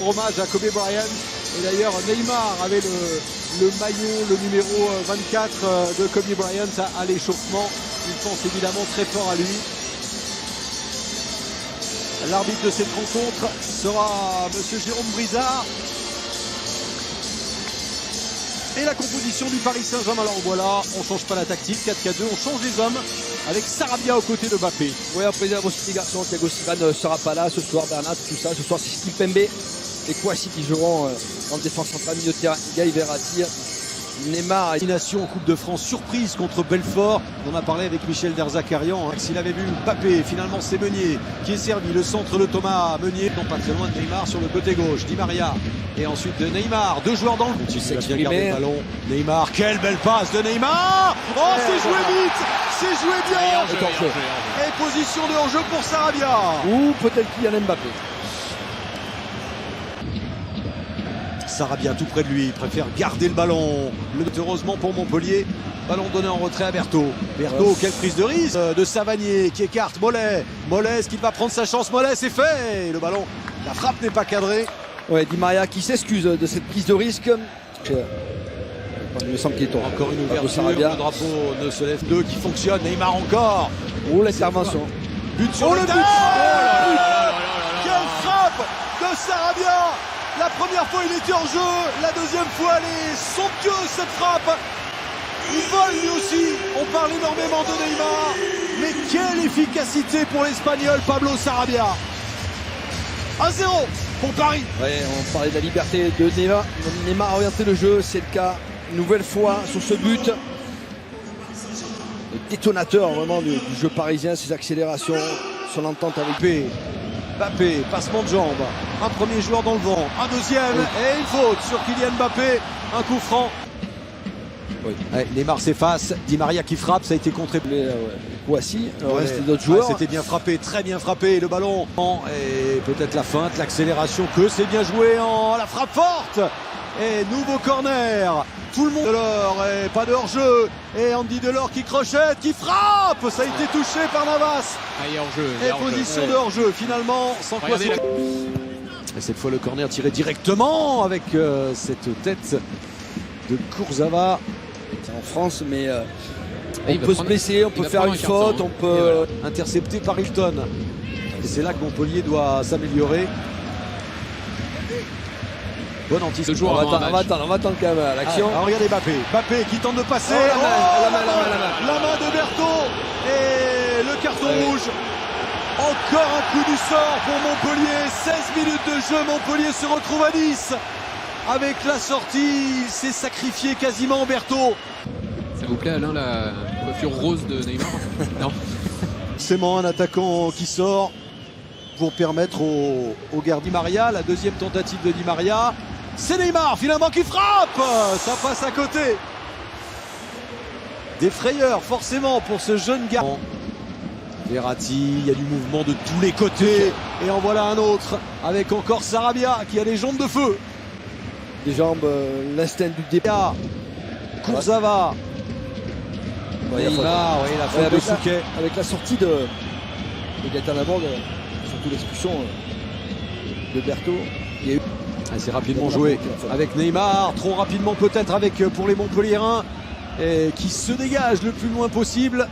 rendre hommage à Kobe Bryant. Et d'ailleurs, Neymar avait le maillot, le numéro 24 de Kobe Bryant à l'échauffement. Il pense évidemment très fort à lui. L'arbitre de cette rencontre sera M. Jérôme Brizard. Et la composition du Paris Saint-Germain, alors voilà, on ne change pas la tactique, 4-4-2, on change les hommes avec Sarabia aux côtés de Mbappé. Oui, après aussi les garçons, Thiago Silva ne sera pas là ce soir, Bernat, tout ça. Ce soir, c'est Kimpembe et Kouassi qui joueront en défense centrale, milieu de terrain. Gaï Verratti, Neymar. Domination en Coupe de France, surprise contre Belfort. On en a parlé avec Michel Derzakarian. S'il avait vu Mbappé, finalement c'est Meunier qui est servi. Le centre de Thomas Meunier, non pas très loin de Neymar sur le côté gauche. Di Maria et ensuite de Neymar. Deux joueurs dans le but. Il a bien gardé le ballon. Neymar, quelle belle passe de Neymar. Oh, c'est joué vite, c'est joué bien. Et position de hors-jeu pour Sarabia. Ou peut-être Kylian Mbappé. Sarabia tout près de lui, il préfère garder le ballon. Heureusement pour Montpellier, ballon donné en retrait à Berthaud. Berthaud, quelle prise de risque de Savanier qui écarte Mollet. Mollet, est-ce qu'il va prendre sa chance? Mollet, c'est fait. Le ballon, la frappe n'est pas cadrée. Ouais, Di Maria qui s'excuse de cette prise de risque. Il me semble qu'il est encore une ouverture, le drapeau ne se lève. Deux qui fonctionne, Neymar encore. Oh, l'intervention. But sur le but. Quelle frappe de Sarabia. La première fois il était en jeu, la deuxième fois elle est somptueuse cette frappe. Il vole lui aussi, on parle énormément de Neymar, mais quelle efficacité pour l'Espagnol Pablo Sarabia. 1-0 pour Paris. Ouais, on parlait de la liberté de Neymar. Neymar a orienté le jeu, c'est le cas une nouvelle fois sur ce but. Le détonateur vraiment du jeu parisien, ses accélérations, son entente avec P. Mbappé, passement de jambes, un premier joueur dans le vent, un deuxième, et une faute sur Kylian Mbappé, un coup franc. Oui. Ouais, Neymar s'efface, Di Maria qui frappe, ça a été contré. Kouassi, le reste d'autres joueurs. C'était bien frappé, très bien frappé, le ballon, et peut-être la feinte, l'accélération, que c'est bien joué en la frappe forte. Et nouveau corner, tout le monde Delors, et pas de hors-jeu, et Andy Delors qui crochette, qui frappe, ça a été touché par Navas. Il y a hors-jeu. Et position de hors-jeu finalement, sans quoi c'est... Et cette fois le corner tiré directement avec cette tête de Kurzawa. C'est en France, mais on peut se blesser, on peut faire une faute, on peut... Intercepté par Hilton. Et c'est là que Montpellier doit s'améliorer. Bon anticipation. On va attendre quand même l'action. Regardez Mbappé qui tente de passer. La main de Berthaud et le carton rouge. Encore un coup du sort pour Montpellier. 16 minutes de jeu, Montpellier se retrouve à 10. Avec la sortie, il s'est sacrifié quasiment Berthaud. Ça vous plaît Alain, la coiffure rose de Neymar? Non. C'est un attaquant qui sort pour permettre au gardien Di Maria, la deuxième tentative de Di Maria. C'est Neymar finalement qui frappe. Ça passe à côté. Des frayeurs forcément pour ce jeune gars. Verratti, il y a du mouvement de tous les côtés. Et en voilà un autre avec encore Sarabia qui a les jambes de feu. Les jambes, l'instinct du départ. Kurzawa. Neymar, oui, la faute de Souquet. Avec la sortie de Gaëtan Laborde, surtout l'expulsion de Berthaud. Il y a eu... C'est rapidement joué avec Neymar, trop rapidement peut-être avec pour les Montpelliérains qui se dégagent le plus loin possible.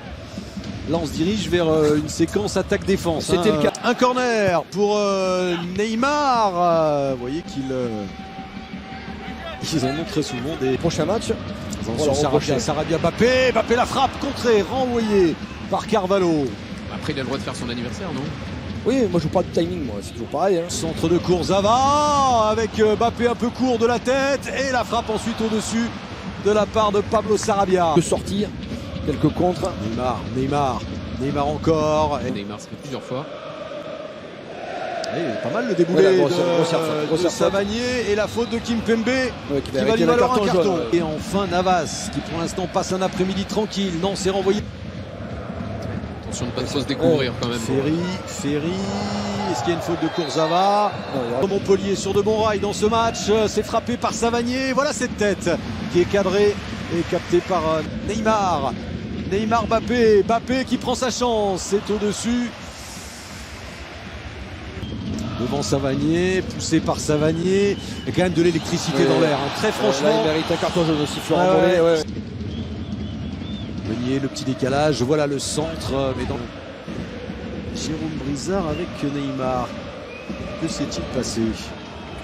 Là on se dirige vers une séquence attaque-défense. C'était le cas. Un corner pour Neymar. Vous voyez qu'ils en ont très souvent des prochains matchs. Sarabia, Mbappé la frappe contrée, renvoyée par Carvalho. Après il a le droit de faire son anniversaire, non? Oui, moi je vous parle du timing, moi, c'est toujours pareil. Centre de Kurzawa avec Mbappé un peu court de la tête et la frappe ensuite au-dessus de la part de Pablo Sarabia. De sortir, quelques contres. Neymar encore. Neymar se fait plusieurs fois. Oui, pas mal le déboulé de Savanier et la faute de Kimpembe qui va lui valoir un carton. Et enfin Navas qui pour l'instant passe un après-midi tranquille. Non, c'est renvoyé. Attention de ne pas trop se découvrir quand même. Ferry, est-ce qu'il y a une faute de Kurzawa? Montpellier sur de bons rails dans ce match, c'est frappé par Savanier, voilà cette tête qui est cadrée et captée par Neymar. Mbappé qui prend sa chance, c'est au-dessus. devant Savanier, poussé par Savanier. Il y a quand même de l'électricité dans l'air. Très Là, franchement. il mérite un carton jaune aussi, Florent Mollet. Ouais. Meunier, le petit décalage. Voilà le centre. Mais dans Jérôme Brizard avec Neymar. Que s'est-il passé?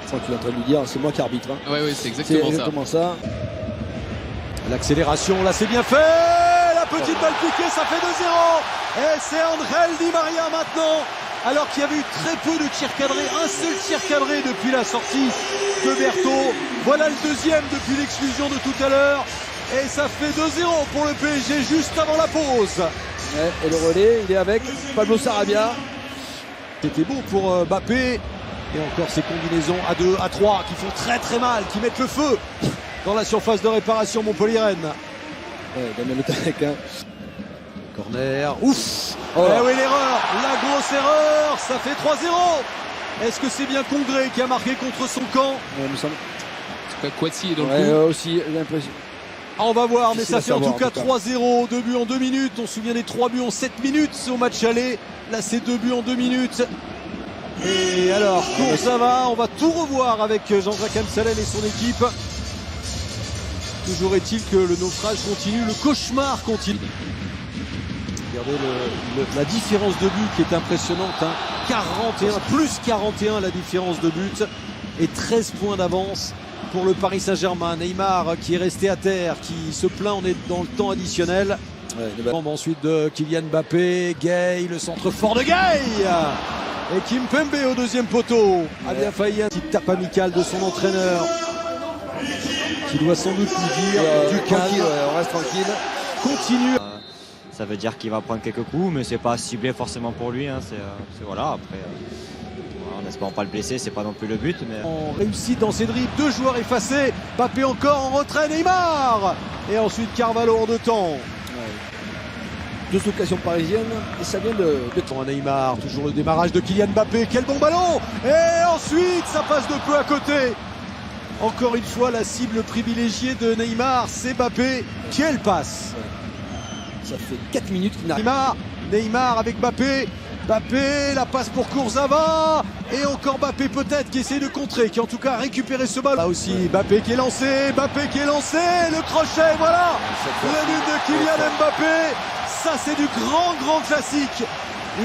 Je crois qu'il est en train de lui dire, c'est moi qui arbitre. Hein. Ouais, c'est C'est exactement ça. ça. L'accélération, là c'est bien fait. La petite balle piquée, ça fait 2-0. Et c'est André Di Maria maintenant. Alors qu'il y avait eu très peu de tirs cadrés, un seul tir cadré depuis la sortie de Berthaud. Voilà le deuxième depuis l'exclusion de tout à l'heure. Et ça fait 2-0 pour le PSG juste avant la pause. Ouais, et le relais, il est avec Pablo Sarabia. C'était beau pour Mbappé. Et encore ces combinaisons à 2, à 3 qui font très très mal, qui mettent le feu dans la surface de réparation Montpellier-Rennes. Ouais, Damien Le Talec, hein. Corner, ouf. Oh. Eh oui, l'erreur, la grosse erreur, ça fait 3-0. Est-ce que c'est bien Congré qui a marqué contre son camp? Ouais, me semble. En tout cas, Kouassi est dans Ouais, le coup. aussi, j'ai l'impression. Ah, on va voir, mais Difficile ça à fait en savoir, tout cas en tout cas. 3-0, 2 buts en 2 minutes. On se souvient des 3 buts en 7 minutes au match aller. Là, c'est 2 buts en 2 minutes. Et alors, Kurzawa, on va tout revoir avec Jean-Jacques Amsalem et son équipe. Toujours est-il que le naufrage continue, le cauchemar continue. Regardez la différence de but qui est impressionnante. Hein. 41, plus 41 la différence de but. Et 13 points d'avance pour le Paris Saint-Germain. Neymar qui est resté à terre, qui se plaint, on est dans le temps additionnel. Ouais, Ensuite de Kylian Mbappé, Gay, le centre fort de Gay. Et Kimpembe au deuxième poteau. A bien failli un petit tape amical de son entraîneur. Qui doit sans doute lui dire du calme. Tranquille, ouais, on reste tranquille. Continue. Ça veut dire qu'il va prendre quelques coups, mais c'est pas ciblé forcément pour lui. Hein. Voilà. Après, voilà, en espérant pas le blesser, c'est pas non plus le but. Mais En réussite dans ses dribbles, 2 joueurs effacés. Mbappé encore en retrait, Neymar. Et ensuite Carvalho en 2 temps. Deux occasions parisiennes et ça vient de Pour Neymar, toujours le démarrage de Kylian Mbappé. Quel bon ballon. Et ensuite, ça passe de peu à côté. Encore une fois, la cible privilégiée de Neymar, c'est Mbappé. Quelle passe. Ça fait 4 minutes qu'il n'arrive. Neymar avec Mbappé. Mbappé, la passe pour Kurzawa. Et encore Mbappé peut-être qui essaie de contrer, qui en tout cas a récupéré ce ballon. Là aussi, Mbappé qui est lancé. Mbappé qui est lancé. Le crochet, voilà. Le but de Kylian Mbappé. Ça, c'est du grand classique.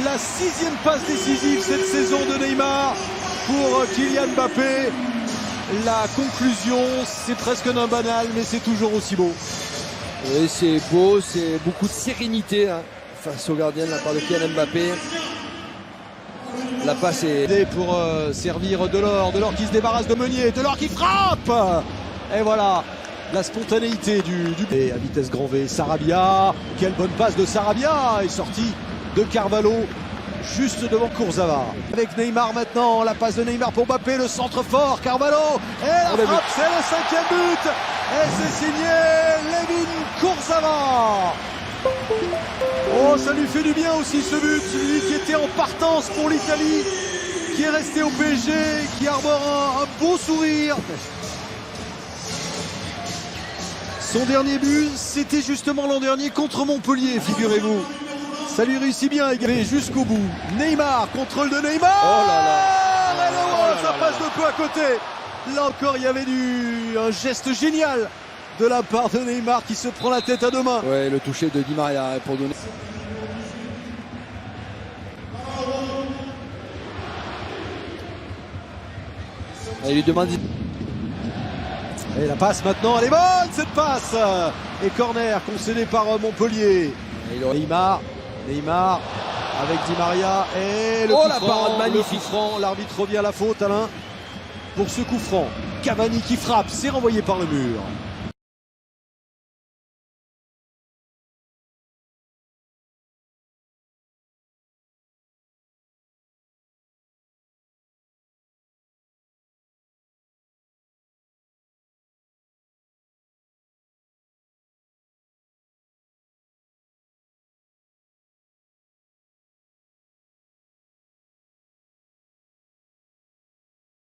La 6e passe décisive cette saison de Neymar pour Kylian Mbappé. La conclusion, c'est presque un banal, mais c'est toujours aussi beau. Oui, c'est beau, c'est beaucoup de sérénité hein, face au gardien de la part de Kylian Mbappé. La passe est... Pour servir Delors qui se débarrasse de Meunier, Delors qui frappe. Et voilà. La spontanéité du et à vitesse grand V, Sarabia, quelle bonne passe de Sarabia, est sortie de Carvalho juste devant Kurzawa. Avec Neymar maintenant, la passe de Neymar pour Mbappé, le centre fort, Carvalho, et la frappe, c'est le 5e but, et c'est signé Layvin Kurzawa. Oh, ça lui fait du bien aussi ce but, lui qui était en partance pour l'Italie, qui est resté au PSG, qui arbore un beau sourire. Son dernier but, c'était justement l'an dernier contre Montpellier, figurez-vous. Ça lui réussit bien à égaler jusqu'au bout. Neymar, contrôle de Neymar. Oh là là. Et ça passe de peu à côté. Là encore, il y avait un geste génial de la part de Neymar qui se prend la tête à 2 mains. Ouais, le toucher de Di Maria pour donner... Il lui demande... Et la passe maintenant, elle est bonne cette passe. Et corner concédé par Montpellier. Neymar avec Di Maria et le coup la franc, parade magnifique. le coup franc, l'arbitre revient à la faute Alain pour ce coup franc. Cavani qui frappe, c'est renvoyé par le mur.